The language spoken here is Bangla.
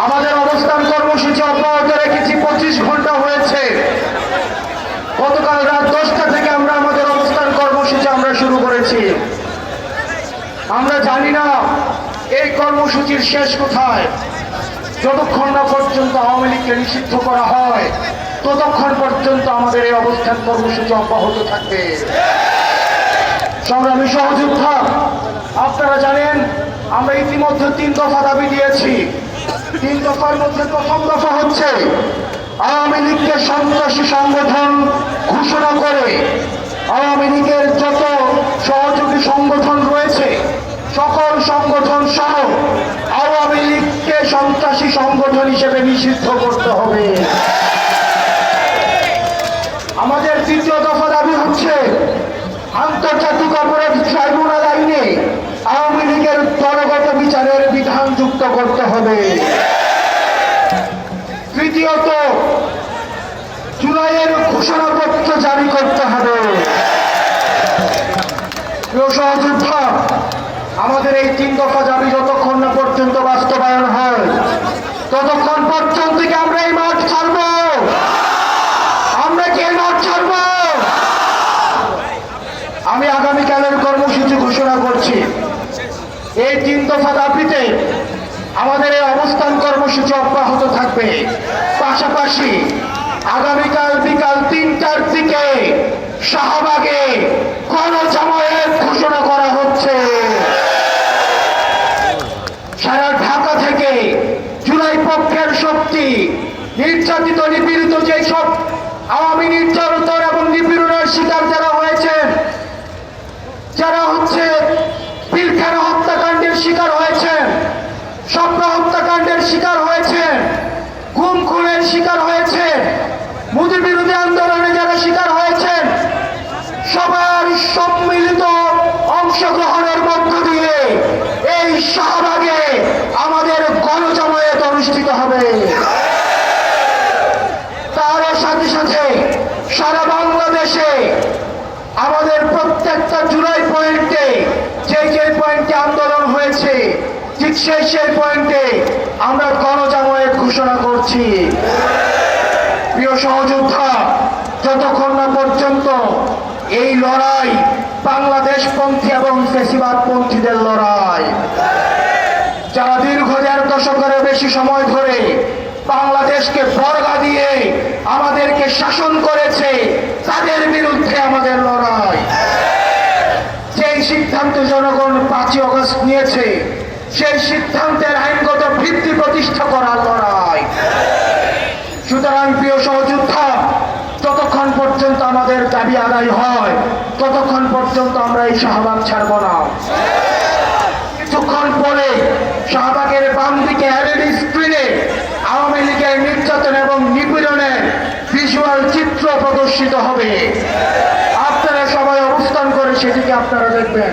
আমাদের অবস্থান কর্মসূচি অব্যাহত রেখেছি। 25 ঘন্টা হয়েছে। গতকাল রাত 10টা থেকে আমরা আমাদের অবস্থান কর্মসূচি শুরু করেছি। আমরা জানি না এই কর্মসূচির শেষ কোথায়। যতক্ষণ না পর্যন্ত আওয়ামী লীগকে নিষিদ্ধ করা হয় ততক্ষণ পর্যন্ত আমাদের এই অবস্থান কর্মসূচি অব্যাহত থাকবে। সংগ্রামী সহযোদ্ধা, আপনারা জানেন আমরা ইতিমধ্যে 3 দফা দাবি দিয়েছি। 3 দফার মধ্যে প্রথম দফা হচ্ছে আওয়ামী লীগকে সন্ত্রাসী সংগঠন ঘোষণা করে আওয়ামী লীগের যত সহযোগী সংগঠন রয়েছে সকল সংগঠন সহ আওয়ামী লীগকে সন্ত্রাসী সংগঠন হিসেবে নিষিদ্ধ করতে হবে। আমাদের দ্বিতীয় দফা দাবি হচ্ছে আন্তর্জাতিক অপরাধ ট্রাইব্যুনাল আইনে আওয়ামী লীগের দলগত বিচারের বিধান যুক্ত করতে হবে। তৃতীয়ত জুলাইয়ের ঘোষণাপত্র জারি করতে হবে। প্রিয় সহযোদ্ধা, আমাদের এই 3 দফা দাবি যতক্ষণ না পর্যন্ত বাস্তবায়ন হয় ততক্ষণ পর্যন্ত কি আমরা এই মাঠ ছাড়ব? আমরা কি এই মাঠ ছাড়ব? আমি আগামীকালের কর্মসূচি ঘোষণা করছি। এই 3 দফা দাবিতে আমাদের এই অবস্থান কর্মসূচি অব্যাহত থাকবে। পাশাপাশি আগামীকাল বিকাল 3টার দিকে শাহবাগে গণজামায়াত ঘোষণা করা হচ্ছে। সারা ঢাকা থেকে জুলাই পক্ষের শক্তি নির্যাতিত নিপীড়িত যেসব আওয়ামী নির্যাতিত এবং নিপীড়নের শিকার যারা হয়েছেন, যারা পিলখানা হত্যাকাণ্ডের শিকার হয়েছেন, স্বপ্ন হত্যাকাণ্ডের শিকার হয়েছেন, গুম খুনের শিকার হয়েছেন, মোদী বিরোধী আন্দোলনে যারা শিকার হয়েছেন, সবার সম্মিলিত অংশগ্রহণের মধ্য দিয়ে এই শাহবাগে আমাদের গণজামায়াত অনুষ্ঠিত হবে। তার সাথে সাথে সারা বাংলাদেশে আমাদের প্রত্যেকটা জুলাই পয়েন্টে যে পয়েন্টে আন্দোলন হয়েছে ঠিক সেই পয়েন্টে আমরা গণজামায়াত ঘোষণা করছি। প্রিয় সহযোদ্ধা, যতক্ষণ না পর্যন্ত এই লড়াই বাংলাদেশপন্থী এবং ফ্যাসিবাদপন্থীদের লড়াই, যারা দীর্ঘ 1.5 দশকেরও বেশি সময় ধরে বাংলাদেশকে বর্গা দিয়ে আমাদেরকে শাসন করেছে, তাদের বিরুদ্ধে আমাদের লড়াই। যেই সিদ্ধান্ত জনগণ 5ই আগস্ট নিয়েছে সেই সিদ্ধান্তের আইনগত ভিত্তি প্রতিষ্ঠা করার লড়াই। সুতরাং প্রিয় সহযোদ্ধা, যতক্ষণ পর্যন্ত আমাদের দাবি আদায় হয় ততক্ষণ পর্যন্ত আমরা এই শাহবাগ ছাড়ব না। কিছুক্ষণ পরে শাহবাগের বাম দিকে এলইডি স্ক্রিনে আওয়ামী লীগের নির্যাতন এবং নিপীড়নের ভিজুয়াল চিত্র প্রদর্শিত হবে। আপনারা সবাই অবস্থান করে সেটিকে আপনারা দেখবেন।